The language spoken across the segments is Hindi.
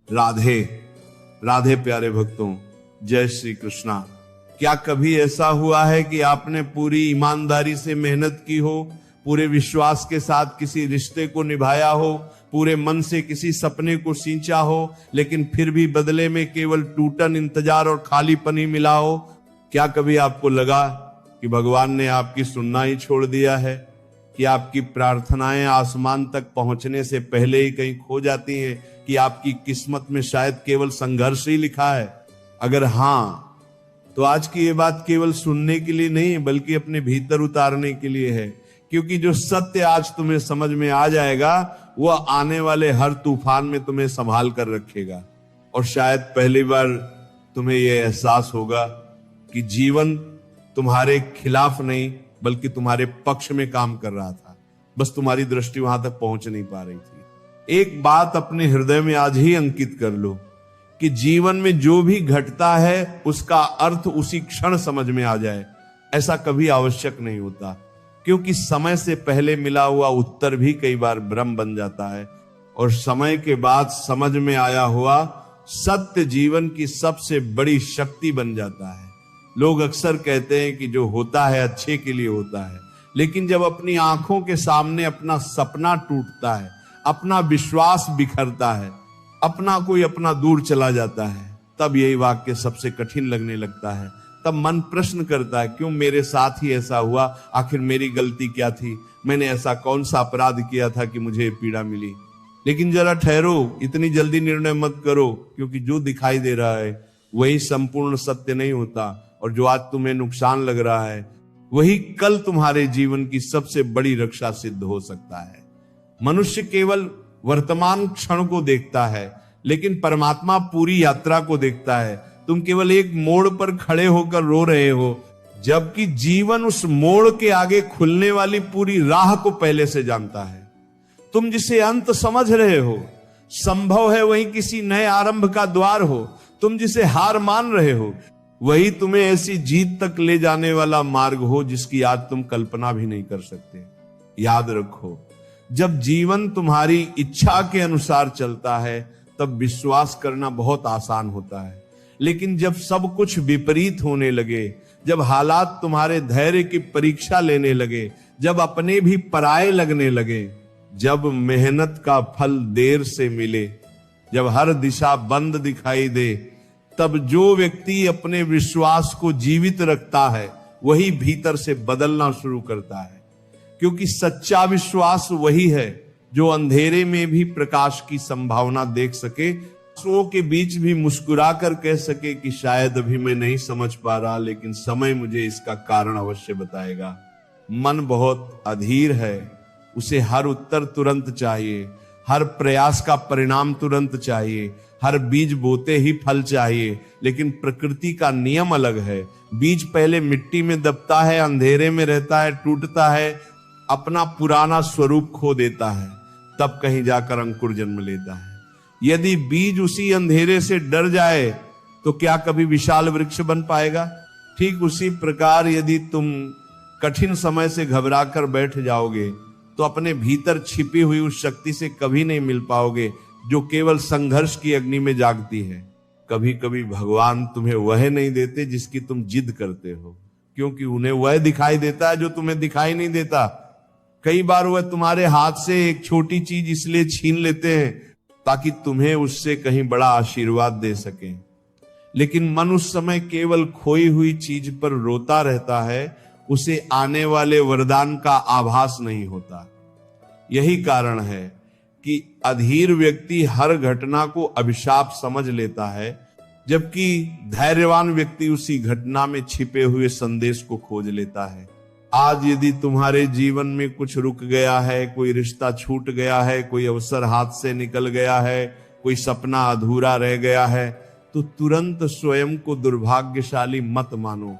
राधे राधे प्यारे भक्तों, जय श्री कृष्णा। क्या कभी ऐसा हुआ है कि आपने पूरी ईमानदारी से मेहनत की हो, पूरे विश्वास के साथ किसी रिश्ते को निभाया हो, पूरे मन से किसी सपने को सींचा हो, लेकिन फिर भी बदले में केवल टूटन, इंतजार और खालीपन ही मिला हो? क्या कभी आपको लगा कि भगवान ने आपकी सुनना ही छोड़ दिया है, कि आपकी प्रार्थनाएं आसमान तक पहुंचने से पहले ही कहीं खो जाती हैं, कि आपकी किस्मत में शायद केवल संघर्ष ही लिखा है? अगर हाँ, तो आज की ये बात केवल सुनने के लिए नहीं, बल्कि अपने भीतर उतारने के लिए है। क्योंकि जो सत्य आज तुम्हें समझ में आ जाएगा, वह आने वाले हर तूफान में तुम्हें संभाल कर रखेगा। और शायद पहली बार तुम्हें यह एहसास होगा कि जीवन तुम्हारे खिलाफ नहीं, बल्कि तुम्हारे पक्ष में काम कर रहा था। बस तुम्हारी दृष्टि वहां तक पहुंच नहीं पा रही थी। एक बात अपने हृदय में आज ही अंकित कर लो कि जीवन में जो भी घटता है उसका अर्थ उसी क्षण समझ में आ जाए, ऐसा कभी आवश्यक नहीं होता। क्योंकि समय से पहले मिला हुआ उत्तर भी कई बार भ्रम बन जाता है, और समय के बाद समझ में आया हुआ सत्य जीवन की सबसे बड़ी शक्ति बन जाता है। लोग अक्सर कहते हैं कि जो होता है अच्छे के लिए होता है, लेकिन जब अपनी आंखों के सामने अपना सपना टूटता है, अपना विश्वास बिखरता है, अपना दूर चला जाता है, तब यही वाक्य सबसे कठिन लगने लगता है। तब मन प्रश्न करता है, क्यों मेरे साथ ही ऐसा हुआ? आखिर मेरी गलती क्या थी? मैंने ऐसा कौन सा अपराध किया था कि मुझे पीड़ा मिली? लेकिन जरा ठहरो, इतनी जल्दी निर्णय मत करो, क्योंकि जो दिखाई दे रहा है वही संपूर्ण सत्य नहीं होता, और जो आज तुम्हें नुकसान लग रहा है वही कल तुम्हारे जीवन की सबसे बड़ी रक्षा सिद्ध हो सकता है। मनुष्य केवल वर्तमान क्षण को देखता है, लेकिन परमात्मा पूरी यात्रा को देखता है। तुम केवल एक मोड़ पर खड़े होकर रो रहे हो, जबकि जीवन उस मोड़ के आगे खुलने वाली पूरी राह को पहले से जानता है। तुम जिसे अंत समझ रहे हो, संभव है वही किसी नए आरंभ का द्वार हो। तुम जिसे हार मान रहे हो, वही तुम्हें ऐसी जीत तक ले जाने वाला मार्ग हो जिसकी आज तुम कल्पना भी नहीं कर सकते। याद रखो, जब जीवन तुम्हारी इच्छा के अनुसार चलता है, तब विश्वास करना बहुत आसान होता है। लेकिन जब सब कुछ विपरीत होने लगे, जब हालात तुम्हारे धैर्य की परीक्षा लेने लगे, जब अपने भी पराये लगने लगे, जब मेहनत का फल देर से मिले, जब हर दिशा बंद दिखाई दे, तब जो व्यक्ति अपने विश्वास को जीवित रखता है वही भीतर से बदलना शुरू करता है। क्योंकि सच्चा विश्वास वही है जो अंधेरे में भी प्रकाश की संभावना देख सके, आंसुओं के बीच भी मुस्कुरा कर कह सके कि शायद अभी मैं नहीं समझ पा रहा, लेकिन समय मुझे इसका कारण अवश्य बताएगा। मन बहुत अधीर है, उसे हर उत्तर तुरंत चाहिए, हर प्रयास का परिणाम तुरंत चाहिए, हर बीज बोते ही फल चाहिए। लेकिन प्रकृति का नियम अलग है। बीज पहले मिट्टी में दबता है, अंधेरे में रहता है, टूटता है, अपना पुराना स्वरूप खो देता है, तब कहीं जाकर अंकुर जन्म लेता है। यदि बीज उसी अंधेरे से डर जाए तो क्या कभी विशाल वृक्ष बन पाएगा? ठीक उसी प्रकार यदि तुम कठिन समय से घबरा कर बैठ जाओगे तो अपने भीतर छिपी हुई उस शक्ति से कभी नहीं मिल पाओगे जो केवल संघर्ष की अग्नि में जागती है। कभी कभी भगवान तुम्हें वह नहीं देते जिसकी तुम जिद करते हो, क्योंकि उन्हें वह दिखाई देता है जो तुम्हें दिखाई नहीं देता। कई बार वह तुम्हारे हाथ से एक छोटी चीज इसलिए छीन लेते हैं ताकि तुम्हें उससे कहीं बड़ा आशीर्वाद दे सकें। लेकिन मन उस समय केवल खोई हुई चीज पर रोता रहता है, उसे आने वाले वरदान का आभास नहीं होता। यही कारण है कि अधीर व्यक्ति हर घटना को अभिशाप समझ लेता है, जबकि धैर्यवान व्यक्ति उसी घटना में छिपे हुए संदेश को खोज लेता है। आज यदि तुम्हारे जीवन में कुछ रुक गया है, कोई रिश्ता छूट गया है, कोई अवसर हाथ से निकल गया है, कोई सपना अधूरा रह गया है, तो तुरंत स्वयं को दुर्भाग्यशाली मत मानो,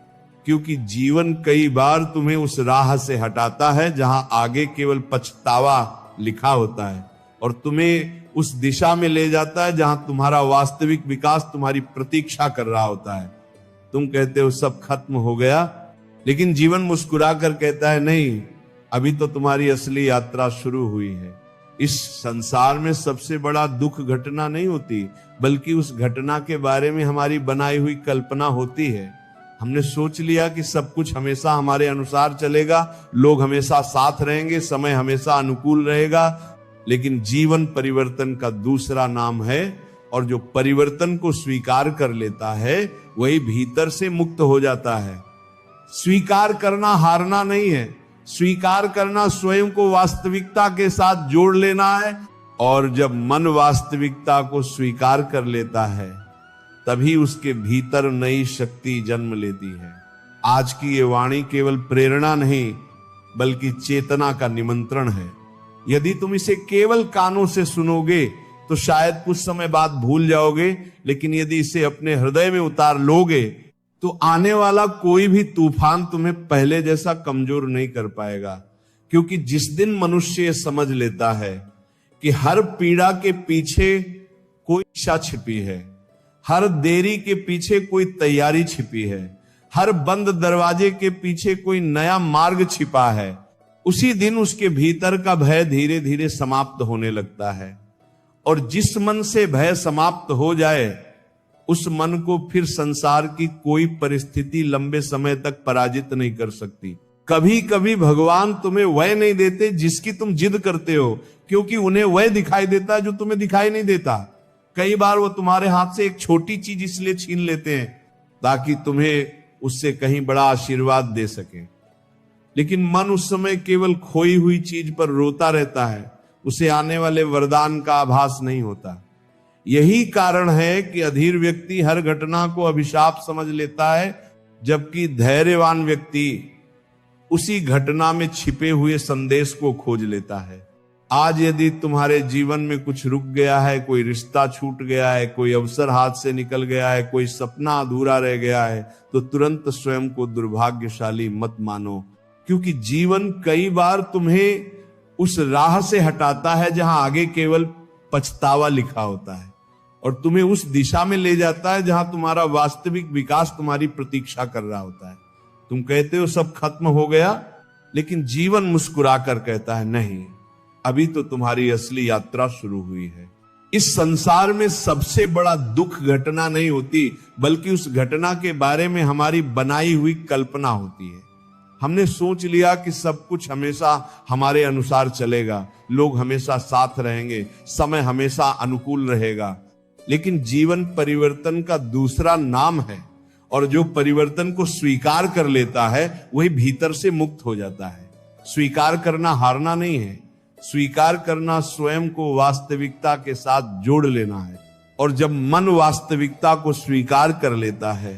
क्योंकि जीवन कई बार तुम्हें उस राह से हटाता है जहां आगे केवल पछतावा लिखा होता है, और तुम्हें उस दिशा में ले जाता है जहां तुम्हारा वास्तविक विकास तुम्हारी प्रतीक्षा कर रहा होता है। तुम कहते हो सब खत्म हो गया, लेकिन जीवन मुस्कुरा कर कहता है नहीं, अभी तो तुम्हारी असली यात्रा शुरू हुई है। इस संसार में सबसे बड़ा दुख घटना नहीं होती, बल्कि उस घटना के बारे में हमारी बनाई हुई कल्पना होती है। हमने सोच लिया कि सब कुछ हमेशा हमारे अनुसार चलेगा, लोग हमेशा साथ रहेंगे, समय हमेशा अनुकूल रहेगा। लेकिन जीवन परिवर्तन का दूसरा नाम है, और जो परिवर्तन को स्वीकार कर लेता है वही भीतर से मुक्त हो जाता है। स्वीकार करना हारना नहीं है, स्वीकार करना स्वयं को वास्तविकता के साथ जोड़ लेना है। और जब मन वास्तविकता को स्वीकार कर लेता है तभी उसके भीतर नई शक्ति जन्म लेती है। आज की ये वाणी केवल प्रेरणा नहीं बल्कि चेतना का निमंत्रण है। यदि तुम इसे केवल कानों से सुनोगे तो शायद कुछ समय बाद भूल जाओगे, लेकिन यदि इसे अपने हृदय में उतार लोगे तो आने वाला कोई भी तूफान तुम्हें पहले जैसा कमजोर नहीं कर पाएगा। क्योंकि जिस दिन मनुष्य ये समझ लेता है कि हर पीड़ा के पीछे कोई इच्छा छिपी है, हर देरी के पीछे कोई तैयारी छिपी है, हर बंद दरवाजे के पीछे कोई नया मार्ग छिपा है, उसी दिन उसके भीतर का भय धीरे धीरे समाप्त होने लगता है। और जिस मन से भय समाप्त हो जाए उस मन को फिर संसार की कोई परिस्थिति लंबे समय तक पराजित नहीं कर सकती। कभी कभी भगवान तुम्हें वह नहीं देते जिसकी तुम जिद करते हो, क्योंकि उन्हें वह दिखाई देता है जो तुम्हें दिखाई नहीं देता। कई बार वो तुम्हारे हाथ से एक छोटी चीज इसलिए छीन लेते हैं ताकि तुम्हें उससे कहीं बड़ा आशीर्वाद दे सके। लेकिन मन उस समय केवल खोई हुई चीज पर रोता रहता है, उसे आने वाले वरदान का आभास नहीं होता। यही कारण है कि अधीर व्यक्ति हर घटना को अभिशाप समझ लेता है, जबकि धैर्यवान व्यक्ति उसी घटना में छिपे हुए संदेश को खोज लेता है। आज यदि तुम्हारे जीवन में कुछ रुक गया है, कोई रिश्ता छूट गया है, कोई अवसर हाथ से निकल गया है, कोई सपना अधूरा रह गया है, तो तुरंत स्वयं को दुर्भाग्यशाली मत मानो। क्योंकि जीवन कई बार तुम्हें उस राह से हटाता है जहां आगे केवल पछतावा लिखा होता है, और तुम्हें उस दिशा में ले जाता है जहां तुम्हारा वास्तविक विकास तुम्हारी प्रतीक्षा कर रहा होता है। तुम कहते हो सब खत्म हो गया, लेकिन जीवन मुस्कुराकर कहता है नहीं, अभी तो तुम्हारी असली यात्रा शुरू हुई है। इस संसार में सबसे बड़ा दुख घटना नहीं होती, बल्कि उस घटना के बारे में हमारी बनाई हुई कल्पना होती है। हमने सोच लिया कि सब कुछ हमेशा हमारे अनुसार चलेगा, लोग हमेशा साथ रहेंगे, समय हमेशा अनुकूल रहेगा। लेकिन जीवन परिवर्तन का दूसरा नाम है, और जो परिवर्तन को स्वीकार कर लेता है वही भीतर से मुक्त हो जाता है। स्वीकार करना हारना नहीं है, स्वीकार करना स्वयं को वास्तविकता के साथ जोड़ लेना है। और जब मन वास्तविकता को स्वीकार कर लेता है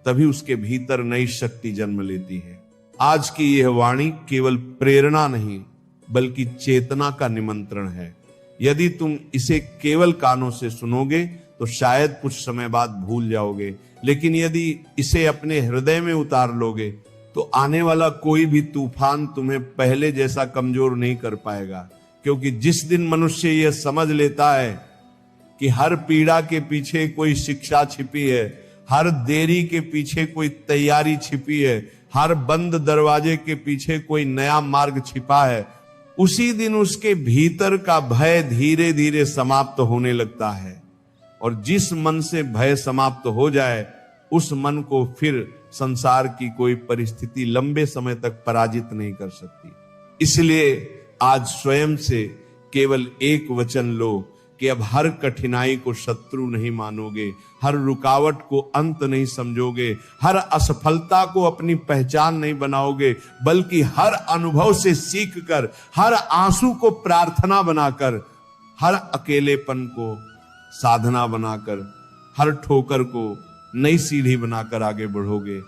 तभी उसके भीतर नई शक्ति जन्म लेती है। आज की यह वाणी केवल प्रेरणा नहीं बल्कि चेतना का निमंत्रण है। यदि तुम इसे केवल कानों से सुनोगे तो शायद कुछ समय बाद भूल जाओगे, लेकिन यदि इसे अपने हृदय में उतार लोगे तो आने वाला कोई भी तूफान तुम्हें पहले जैसा कमजोर नहीं कर पाएगा। क्योंकि जिस दिन मनुष्य यह समझ लेता है कि हर पीड़ा के पीछे कोई शिक्षा छिपी है, हर देरी के पीछे कोई तैयारी छिपी है, हर बंद दरवाजे के पीछे कोई नया मार्ग छिपा है, उसी दिन उसके भीतर का भय धीरे धीरे समाप्त होने लगता है। और जिस मन से भय समाप्त हो जाए उस मन को फिर संसार की कोई परिस्थिति लंबे समय तक पराजित नहीं कर सकती। इसलिए आज स्वयं से केवल एक वचन लो कि अब हर कठिनाई को शत्रु नहीं मानोगे, हर रुकावट को अंत नहीं समझोगे, हर असफलता को अपनी पहचान नहीं बनाओगे, बल्कि हर अनुभव से सीखकर, हर आंसू को प्रार्थना बनाकर, हर अकेलेपन को साधना बनाकर, हर ठोकर को नई सीढ़ी बनाकर आगे बढ़ोगे।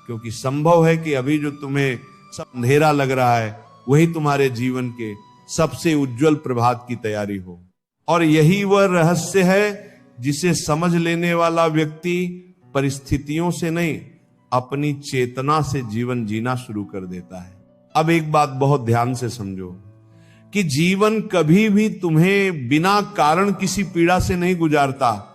क्योंकि संभव है कि अभी जो तुम्हें सब अंधेरा लग रहा है वही तुम्हारे जीवन के सबसे उज्जवल प्रभात की तैयारी हो। और यही वह रहस्य है जिसे समझ लेने वाला व्यक्ति परिस्थितियों से नहीं अपनी चेतना से जीवन जीना शुरू कर देता है। अब एक बात बहुत ध्यान से समझो कि जीवन कभी भी तुम्हें बिना कारण किसी पीड़ा से नहीं गुजारता।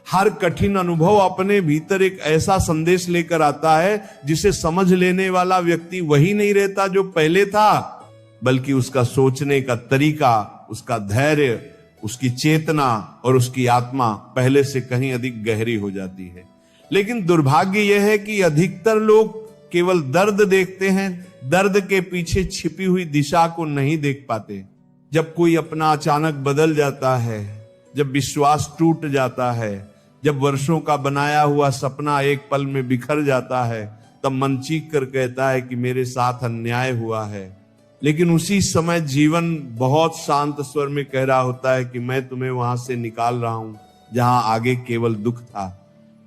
हर कठिन अनुभव अपने भीतर एक ऐसा संदेश लेकर आता है जिसे समझ लेने वाला व्यक्ति वही नहीं रहता जो पहले था, बल्कि उसका सोचने का तरीका, उसका धैर्य, उसकी चेतना और उसकी आत्मा पहले से कहीं अधिक गहरी हो जाती है। लेकिन दुर्भाग्य यह है कि अधिकतर लोग केवल दर्द देखते हैं, दर्द के पीछे छिपी हुई दिशा को नहीं देख पाते। जब कोई अपना अचानक बदल जाता है, जब विश्वास टूट जाता है, जब वर्षों का बनाया हुआ सपना एक पल में बिखर जाता है, तब मन चीख कर कहता है कि मेरे साथ अन्याय हुआ है। लेकिन उसी समय जीवन बहुत शांत स्वर में कह रहा होता है कि मैं तुम्हें वहां से निकाल रहा हूं जहां आगे केवल दुख था।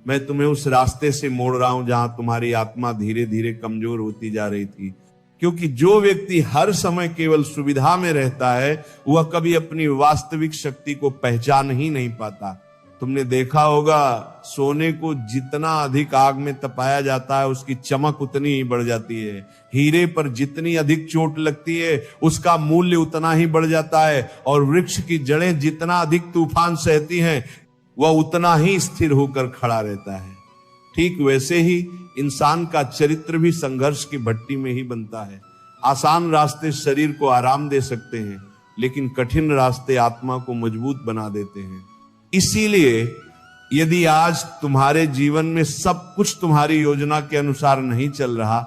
मैं तुम्हें उस रास्ते से मोड़ रहा हूं जहां तुम्हारी आत्मा धीरे धीरे कमजोर होती जा रही थी। क्योंकि जो व्यक्ति हर समय केवल सुविधा में रहता है, वह कभी अपनी वास्तविक शक्ति को पहचान ही नहीं पाता। तुमने देखा होगा, सोने को जितना अधिक आग में तपाया जाता है, उसकी चमक उतनी ही बढ़ जाती है। हीरे पर जितनी अधिक चोट लगती है, उसका मूल्य उतना ही बढ़ जाता है। और वृक्ष की जड़ें जितना अधिक तूफान सहती हैं, वह उतना ही स्थिर होकर खड़ा रहता है। ठीक वैसे ही इंसान का चरित्र भी संघर्ष की भट्टी में ही बनता है। आसान रास्ते शरीर को आराम दे सकते हैं, लेकिन कठिन रास्ते आत्मा को मजबूत बना देते हैं। इसीलिए यदि आज तुम्हारे जीवन में सब कुछ तुम्हारी योजना के अनुसार नहीं चल रहा,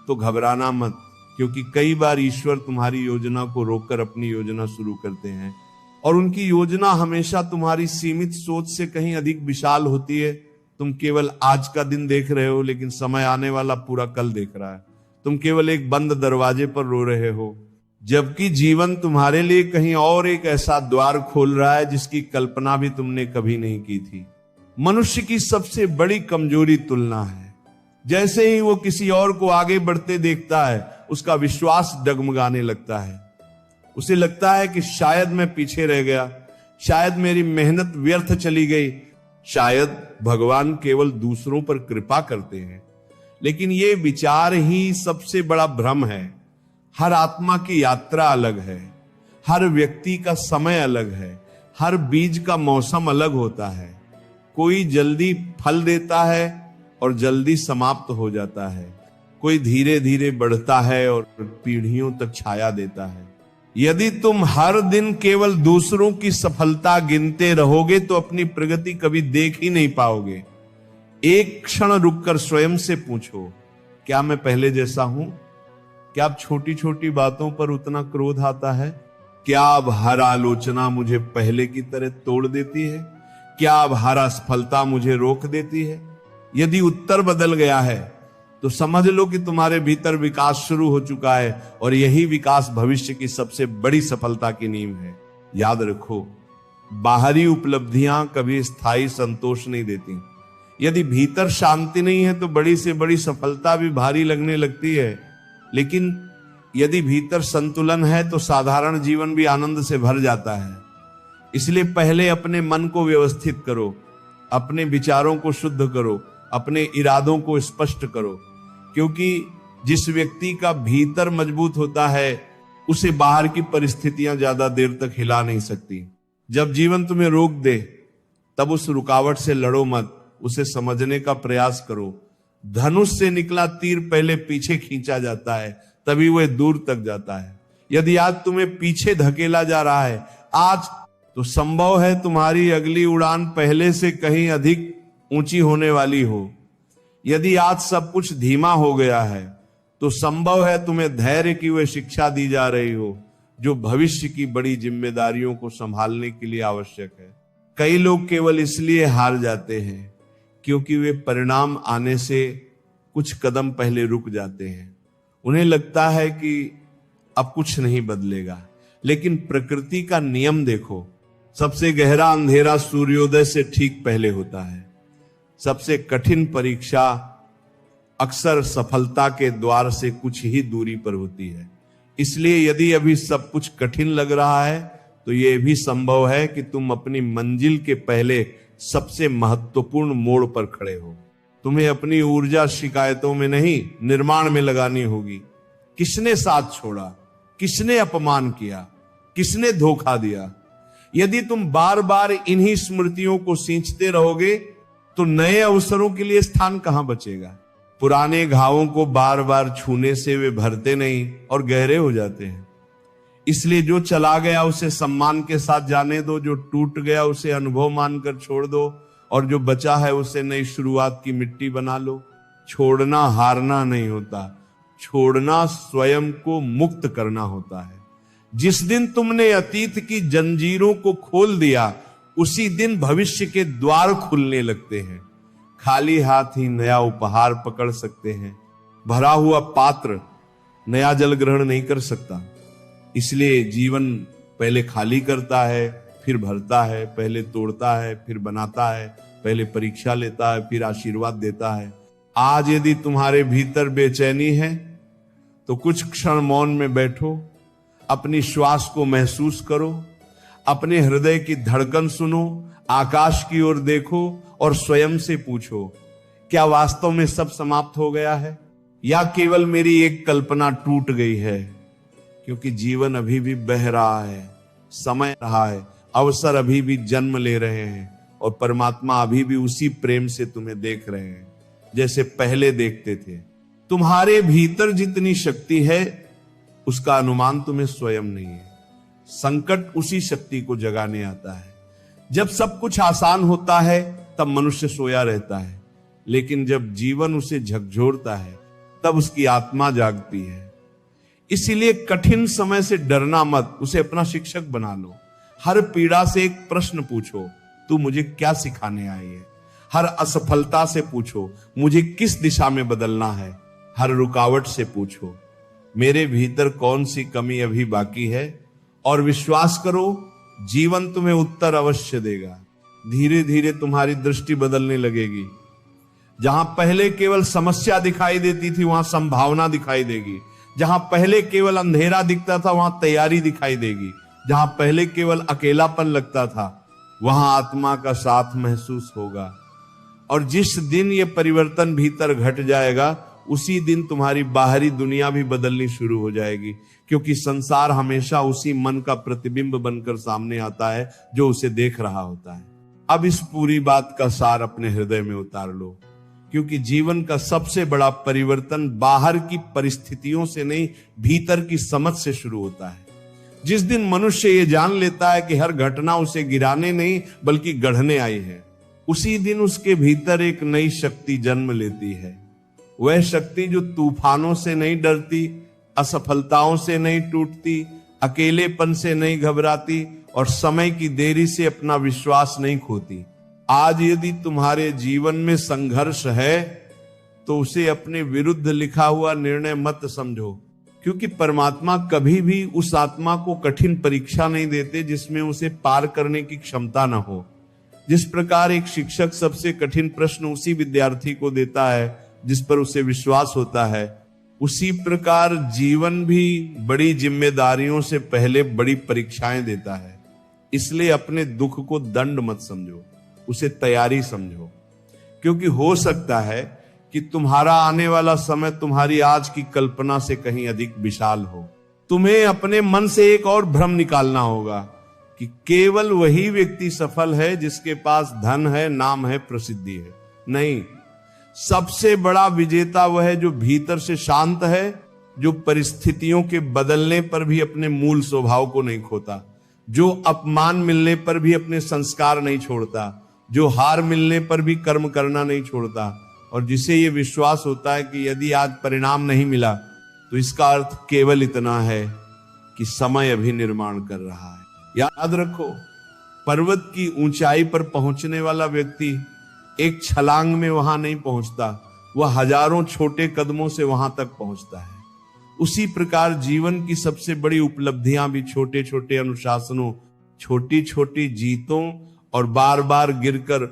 तो घबराना मत, क्योंकि कई बार ईश्वर तुम्हारी योजना को रोककर अपनी योजना शुरू करते हैं। और उनकी योजना हमेशा तुम्हारी सीमित सोच से कहीं अधिक विशाल होती है। तुम केवल आज का दिन देख रहे हो, लेकिन समय आने वाला पूरा कल देख रहा है। तुम केवल एक बंद दरवाजे पर रो रहे हो, जबकि जीवन तुम्हारे लिए कहीं और एक ऐसा द्वार खोल रहा है जिसकी कल्पना भी तुमने कभी नहीं की थी। मनुष्य की सबसे बड़ी कमजोरी तुलना है। जैसे ही वो किसी और को आगे बढ़ते देखता है, उसका विश्वास डगमगाने लगता है। उसे लगता है कि शायद मैं पीछे रह गया, शायद मेरी मेहनत व्यर्थ चली गई, शायद भगवान केवल दूसरों पर कृपा करते हैं। लेकिन ये विचार ही सबसे बड़ा भ्रम है। हर आत्मा की यात्रा अलग है, हर व्यक्ति का समय अलग है, हर बीज का मौसम अलग होता है। कोई जल्दी फल देता है और जल्दी समाप्त हो जाता है, कोई धीरे धीरे बढ़ता है और पीढ़ियों तक छाया देता है। यदि तुम हर दिन केवल दूसरों की सफलता गिनते रहोगे, तो अपनी प्रगति कभी देख ही नहीं पाओगे। एक क्षण रुककर स्वयं से पूछो, क्या मैं पहले जैसा हूं? क्या अब छोटी छोटी बातों पर उतना क्रोध आता है? क्या अब हर आलोचना मुझे पहले की तरह तोड़ देती है? क्या अब हर असफलता मुझे रोक देती है? यदि उत्तर बदल गया है, तो समझ लो कि तुम्हारे भीतर विकास शुरू हो चुका है, और यही विकास भविष्य की सबसे बड़ी सफलता की नींव है। याद रखो, बाहरी उपलब्धियां कभी स्थायी संतोष नहीं देती। यदि भीतर शांति नहीं है, तो बड़ी से बड़ी सफलता भी भारी लगने लगती है। लेकिन यदि भीतर संतुलन है, तो साधारण जीवन भी आनंद से भर जाता है। इसलिए पहले अपने मन को व्यवस्थित करो, अपने विचारों को शुद्ध करो, अपने इरादों को स्पष्ट करो। क्योंकि जिस व्यक्ति का भीतर मजबूत होता है, उसे बाहर की परिस्थितियां ज्यादा देर तक हिला नहीं सकती। जब जीवन तुम्हें रोक दे, तब उस रुकावट से लड़ो मत, उसे समझने का प्रयास करो। धनुष से निकला तीर पहले पीछे खींचा जाता है, तभी वह दूर तक जाता है। यदि आज तुम्हें पीछे धकेला जा रहा है आज, तो संभव है तुम्हारी अगली उड़ान पहले से कहीं अधिक ऊंची होने वाली हो। यदि आज सब कुछ धीमा हो गया है, तो संभव है तुम्हें धैर्य की वह शिक्षा दी जा रही हो जो भविष्य की बड़ी जिम्मेदारियों को संभालने के लिए आवश्यक है। कई लोग केवल इसलिए हार जाते हैं क्योंकि वे परिणाम आने से कुछ कदम पहले रुक जाते हैं। उन्हें लगता है कि अब कुछ नहीं बदलेगा। लेकिन प्रकृति का नियम देखो, सबसे गहरा अंधेरा सूर्योदय से ठीक पहले होता है। सबसे कठिन परीक्षा अक्सर सफलता के द्वार से कुछ ही दूरी पर होती है। इसलिए यदि अभी सब कुछ कठिन लग रहा है, तो यह भी संभव है कि तुम अपनी मंजिल के पहले सबसे महत्वपूर्ण मोड़ पर खड़े हो। तुम्हें अपनी ऊर्जा शिकायतों में नहीं, निर्माण में लगानी होगी। किसने साथ छोड़ा, किसने अपमान किया, किसने धोखा दिया? यदि तुम बार बार इन्हीं स्मृतियों को सींचते रहोगे, तो नए अवसरों के लिए स्थान कहां बचेगा? पुराने घावों को बार बार छूने से वे भरते नहीं और गहरे हो जाते हैं। इसलिए जो चला गया उसे सम्मान के साथ जाने दो, जो टूट गया उसे अनुभव मानकर छोड़ दो, और जो बचा है उसे नई शुरुआत की मिट्टी बना लो। छोड़ना हारना नहीं होता, छोड़ना स्वयं को मुक्त करना होता है। जिस दिन तुमने अतीत की जंजीरों को खोल दिया, उसी दिन भविष्य के द्वार खुलने लगते हैं। खाली हाथ ही नया उपहार पकड़ सकते हैं, भरा हुआ पात्र नया जल ग्रहण नहीं कर सकता। इसलिए जीवन पहले खाली करता है, फिर भरता है, पहले तोड़ता है, फिर बनाता है, पहले परीक्षा लेता है, फिर आशीर्वाद देता है। आज यदि तुम्हारे भीतर बेचैनी है तो कुछ क्षण मौन में बैठो, अपनी श्वास को महसूस करो, अपने हृदय की धड़कन सुनो, आकाश की ओर देखो और स्वयं से पूछो, क्या वास्तव में सब समाप्त हो गया है या केवल मेरी एक कल्पना टूट गई है? क्योंकि जीवन अभी भी बह रहा है, समय रहा है, अवसर अभी भी जन्म ले रहे हैं, और परमात्मा अभी भी उसी प्रेम से तुम्हें देख रहे हैं जैसे पहले देखते थे। तुम्हारे भीतर जितनी शक्ति है उसका अनुमान तुम्हें स्वयं नहीं है। संकट उसी शक्ति को जगाने आता है। जब सब कुछ आसान होता है तब मनुष्य सोया रहता है, लेकिन जब जीवन उसे झकझोरता है तब उसकी आत्मा जागती है। इसीलिए कठिन समय से डरना मत, उसे अपना शिक्षक बना लो। हर पीड़ा से एक प्रश्न पूछो, तू मुझे क्या सिखाने आई है? हर असफलता से पूछो, मुझे किस दिशा में बदलना है? हर रुकावट से पूछो, मेरे भीतर कौन सी कमी अभी बाकी है? और विश्वास करो, जीवन तुम्हें उत्तर अवश्य देगा। धीरे धीरे तुम्हारी दृष्टि बदलने लगेगी। जहां पहले केवल समस्या दिखाई देती थी वहां संभावना दिखाई देगी। जहां पहले केवल अंधेरा दिखता था वहां तैयारी दिखाई देगी। जहां पहले केवल अकेलापन लगता था वहां आत्मा का साथ महसूस होगा। और जिस दिन ये परिवर्तन भीतर घट जाएगा उसी दिन तुम्हारी बाहरी दुनिया भी बदलनी शुरू हो जाएगी, क्योंकि संसार हमेशा उसी मन का प्रतिबिंब बनकर सामने आता है जो उसे देख रहा होता है। अब इस पूरी बात का सार अपने हृदय में उतार लो, क्योंकि जीवन का सबसे बड़ा परिवर्तन बाहर की परिस्थितियों से नहीं, भीतर की समझ से शुरू होता है। जिस दिन मनुष्य ये जान लेता है कि हर घटना उसे गिराने नहीं बल्कि गढ़ने आई है, उसी दिन उसके भीतर एक नई शक्ति जन्म लेती है। वह शक्ति जो तूफानों से नहीं डरती, असफलताओं से नहीं टूटती, अकेलेपन से नहीं घबराती और समय की देरी से अपना विश्वास नहीं खोती। आज यदि तुम्हारे जीवन में संघर्ष है तो उसे अपने विरुद्ध लिखा हुआ निर्णय मत समझो, क्योंकि परमात्मा कभी भी उस आत्मा को कठिन परीक्षा नहीं देते जिसमें उसे पार करने की क्षमता न हो। जिस प्रकार एक शिक्षक सबसे कठिन प्रश्न उसी विद्यार्थी को देता है जिस पर उसे विश्वास होता है, उसी प्रकार जीवन भी बड़ी जिम्मेदारियों से पहले बड़ी परीक्षाएं देता है। इसलिए अपने दुख को दंड मत समझो, उसे तैयारी समझो, क्योंकि हो सकता है कि तुम्हारा आने वाला समय तुम्हारी आज की कल्पना से कहीं अधिक विशाल हो। तुम्हें अपने मन से एक और भ्रम निकालना होगा कि केवल वही व्यक्ति सफल है जिसके पास धन है, नाम है, प्रसिद्धि है। नहीं, सबसे बड़ा विजेता वह है जो भीतर से शांत है, जो परिस्थितियों के बदलने पर भी अपने मूल स्वभाव को नहीं खोता, जो अपमान मिलने पर भी अपने संस्कार नहीं छोड़ता, जो हार मिलने पर भी कर्म करना नहीं छोड़ता, और जिसे ये विश्वास होता है कि यदि आज परिणाम नहीं मिला तो इसका अर्थ केवल इतना है कि समय अभी निर्माण कर रहा है। याद रखो, पर्वत की ऊंचाई पर पहुंचने वाला व्यक्ति एक छलांग में वहां नहीं पहुंचता, वह हजारों छोटे कदमों से वहां तक पहुंचता है। उसी प्रकार जीवन की सबसे बड़ी उपलब्धियां भी छोटे छोटे अनुशासनों, छोटी छोटी जीतों और बार बार गिरकर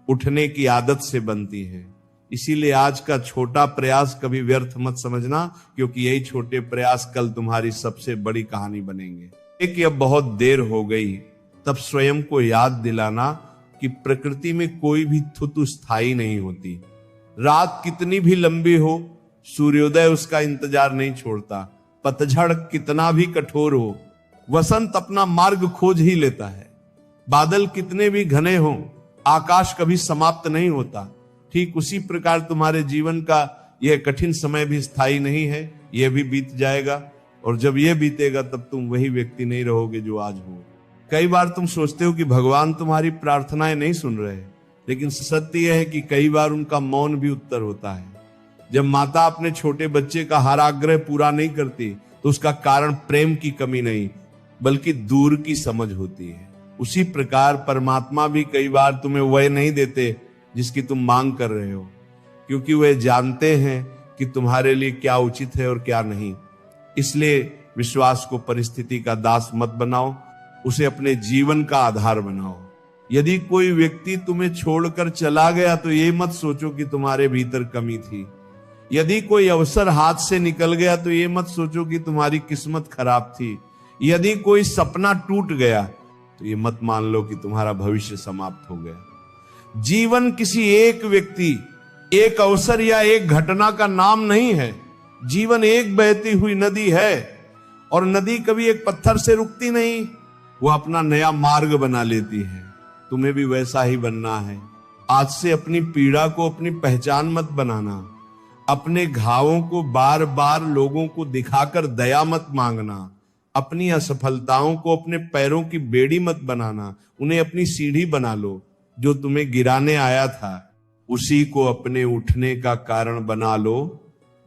उठने की आदत से बनती है। इसीलिए आज का छोटा प्रयास कभी व्यर्थ मत समझना, क्योंकि यही छोटे प्रयास कल तुम्हारी सबसे बड़ी कहानी बनेंगे। कि अब बहुत देर हो गई, तब स्वयं को याद दिलाना कि प्रकृति में कोई भी थुतु स्थायी नहीं होती। रात कितनी भी लंबी हो, सूर्योदय उसका इंतजार नहीं छोड़ता। पतझड़ कितना भी कठोर हो, वसंत अपना मार्ग खोज ही लेता है। बादल कितने भी घने हों, आकाश कभी समाप्त नहीं होता। ठीक उसी प्रकार तुम्हारे जीवन का यह कठिन समय भी स्थायी नहीं है, यह भी बीत जाएगा। और जब यह बीतेगा तब तुम वही व्यक्ति नहीं रहोगे जो आज हो। कई बार तुम सोचते हो कि भगवान तुम्हारी प्रार्थनाएं नहीं सुन रहे, लेकिन सत्य यह है कि कई बार उनका मौन भी उत्तर होता है। जब माता अपने छोटे बच्चे का हर आग्रह पूरा नहीं करती तो उसका कारण प्रेम की कमी नहीं बल्कि दूर की समझ होती है। उसी प्रकार परमात्मा भी कई बार तुम्हें वह नहीं देते जिसकी तुम मांग कर रहे हो, क्योंकि वह जानते हैं कि तुम्हारे लिए क्या उचित है और क्या नहीं। इसलिए विश्वास को परिस्थिति का दास मत बनाओ, उसे अपने जीवन का आधार बनाओ। यदि कोई व्यक्ति तुम्हें छोड़कर चला गया तो ये मत सोचो कि तुम्हारे भीतर कमी थी। यदि कोई अवसर हाथ से निकल गया तो ये मत सोचो कि तुम्हारी किस्मत खराब थी। यदि कोई सपना टूट गया तो ये मत मान लो कि तुम्हारा भविष्य समाप्त हो गया। जीवन किसी एक व्यक्ति, एक अवसर या एक घटना का नाम नहीं है। जीवन एक बहती हुई नदी है और नदी कभी एक पत्थर से रुकती नहीं, वो अपना नया मार्ग बना लेती है। तुम्हें भी वैसा ही बनना है। आज से अपनी पीड़ा को अपनी पहचान मत बनाना। अपने घावों को बार बार लोगों को दिखाकर दया मत मांगना। अपनी असफलताओं को अपने पैरों की बेड़ी मत बनाना, उन्हें अपनी सीढ़ी बना लो। जो तुम्हें गिराने आया था उसी को अपने उठने का कारण बना लो।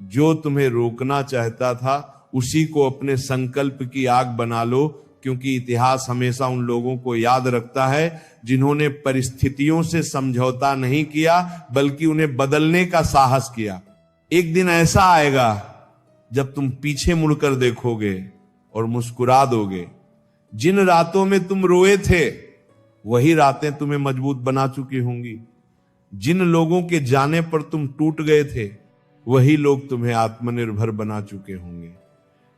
जो तुम्हें रोकना चाहता था उसी को अपने संकल्प की आग बना लो, क्योंकि इतिहास हमेशा उन लोगों को याद रखता है जिन्होंने परिस्थितियों से समझौता नहीं किया बल्कि उन्हें बदलने का साहस किया। एक दिन ऐसा आएगा जब तुम पीछे मुड़कर देखोगे और मुस्कुरा दोगे। जिन रातों में तुम रोए थे वही रातें तुम्हें मजबूत बना चुकी होंगी। जिन लोगों के जाने पर तुम टूट गए थे वही लोग तुम्हें आत्मनिर्भर बना चुके होंगे।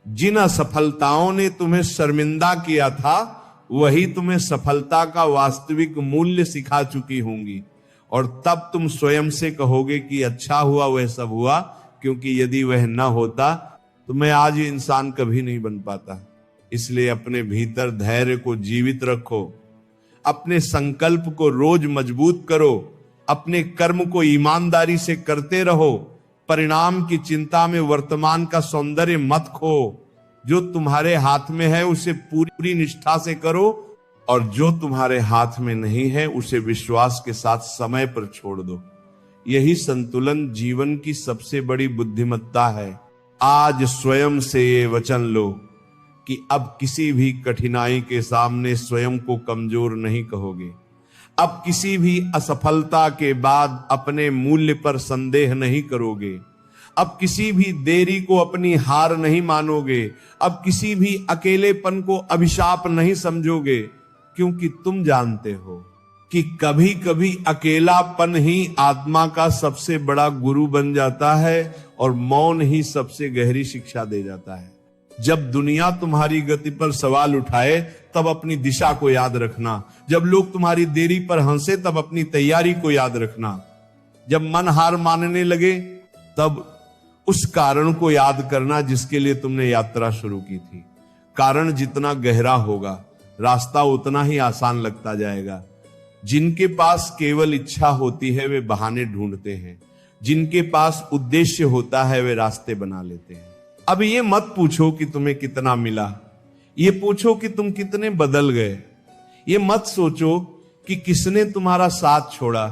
जिन असफलताओं ने तुम्हें शर्मिंदा किया था वही तुम्हें सफलता का वास्तविक मूल्य सिखा चुकी होंगी। और तब तुम स्वयं से कहोगे कि अच्छा हुआ वह सब हुआ, क्योंकि यदि वह न होता तो मैं आज ये इंसान कभी नहीं बन पाता। इसलिए अपने भीतर धैर्य को जीवित रखो, अपने संकल्प को रोज मजबूत करो, अपने कर्म को ईमानदारी से करते रहो। परिणाम की चिंता में वर्तमान का सौंदर्य मत खो। जो तुम्हारे हाथ में है उसे पूरी निष्ठा से करो और जो तुम्हारे हाथ में नहीं है उसे विश्वास के साथ समय पर छोड़ दो। यही संतुलन जीवन की सबसे बड़ी बुद्धिमत्ता है। आज स्वयं से ये वचन लो कि अब किसी भी कठिनाई के सामने स्वयं को कमजोर नहीं कहोगे। अब किसी भी असफलता के बाद अपने मूल्य पर संदेह नहीं करोगे। अब किसी भी देरी को अपनी हार नहीं मानोगे। अब किसी भी अकेलेपन को अभिशाप नहीं समझोगे, क्योंकि तुम जानते हो कि कभी कभी अकेलापन ही आत्मा का सबसे बड़ा गुरु बन जाता है और मौन ही सबसे गहरी शिक्षा दे जाता है। जब दुनिया तुम्हारी गति पर सवाल उठाए तब अपनी दिशा को याद रखना। जब लोग तुम्हारी देरी पर हंसे तब अपनी तैयारी को याद रखना। जब मन हार मानने लगे तब उस कारण को याद करना जिसके लिए तुमने यात्रा शुरू की थी। कारण जितना गहरा होगा रास्ता उतना ही आसान लगता जाएगा। जिनके पास केवल इच्छा होती है वे बहाने ढूंढते हैं, जिनके पास उद्देश्य होता है वे रास्ते बना लेते हैं। अब ये मत पूछो कि तुम्हें कितना मिला, ये पूछो कि तुम कितने बदल गए। ये मत सोचो कि किसने तुम्हारा साथ छोड़ा,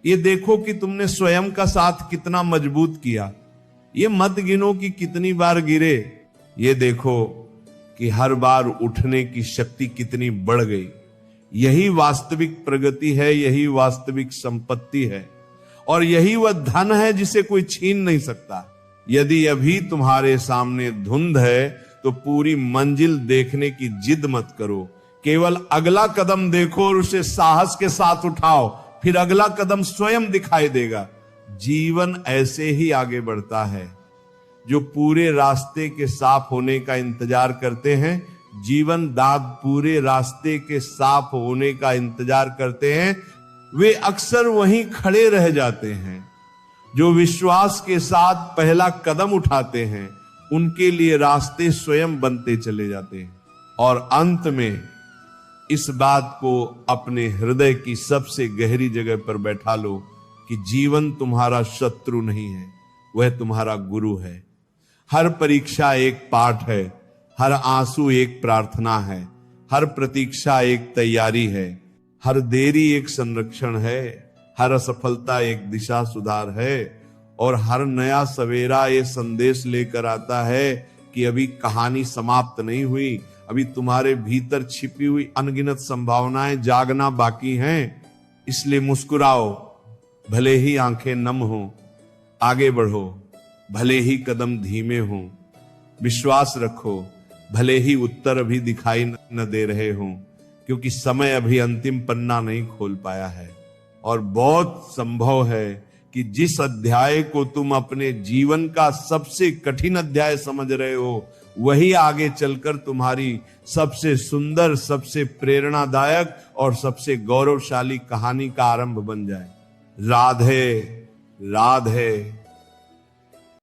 ये देखो कि तुमने स्वयं का साथ कितना मजबूत किया। ये मत गिनो कि कितनी बार गिरे, ये देखो कि हर बार उठने की शक्ति कितनी बढ़ गई। यही वास्तविक प्रगति है, यही वास्तविक संपत्ति है और यही वह धन है जिसे कोई छीन नहीं सकता। यदि अभी तुम्हारे सामने धुंध है तो पूरी मंजिल देखने की जिद मत करो। केवल अगला कदम देखो और उसे साहस के साथ उठाओ, फिर अगला कदम स्वयं दिखाई देगा। जीवन ऐसे ही आगे बढ़ता है। जो पूरे रास्ते के साफ होने का इंतजार करते हैं, जीवन दाद पूरे रास्ते के साफ होने का इंतजार करते हैं, वे अक्सर वहीं खड़े रह जाते हैं। जो विश्वास के साथ पहला कदम उठाते हैं उनके लिए रास्ते स्वयं बनते चले जाते हैं। और अंत में इस बात को अपने हृदय की सबसे गहरी जगह पर बैठा लो कि जीवन तुम्हारा शत्रु नहीं है, वह तुम्हारा गुरु है। हर परीक्षा एक पाठ है, हर आंसू एक प्रार्थना है, हर प्रतीक्षा एक तैयारी है, हर देरी एक संरक्षण है, हर असफलता एक दिशा सुधार है, और हर नया सवेरा ये संदेश लेकर आता है कि अभी कहानी समाप्त नहीं हुई, अभी तुम्हारे भीतर छिपी हुई अनगिनत संभावनाएं जागना बाकी हैं। इसलिए मुस्कुराओ, भले ही आंखें नम हो, आगे बढ़ो, भले ही कदम धीमे हो, विश्वास रखो, भले ही उत्तर अभी दिखाई न दे रहे हों, क्योंकि समय अभी अंतिम पन्ना नहीं खोल पाया है। और बहुत संभव है कि जिस अध्याय को तुम अपने जीवन का सबसे कठिन अध्याय समझ रहे हो, वही आगे चलकर तुम्हारी सबसे सुंदर, सबसे प्रेरणादायक और सबसे गौरवशाली कहानी का आरंभ बन जाए। राधे राधे।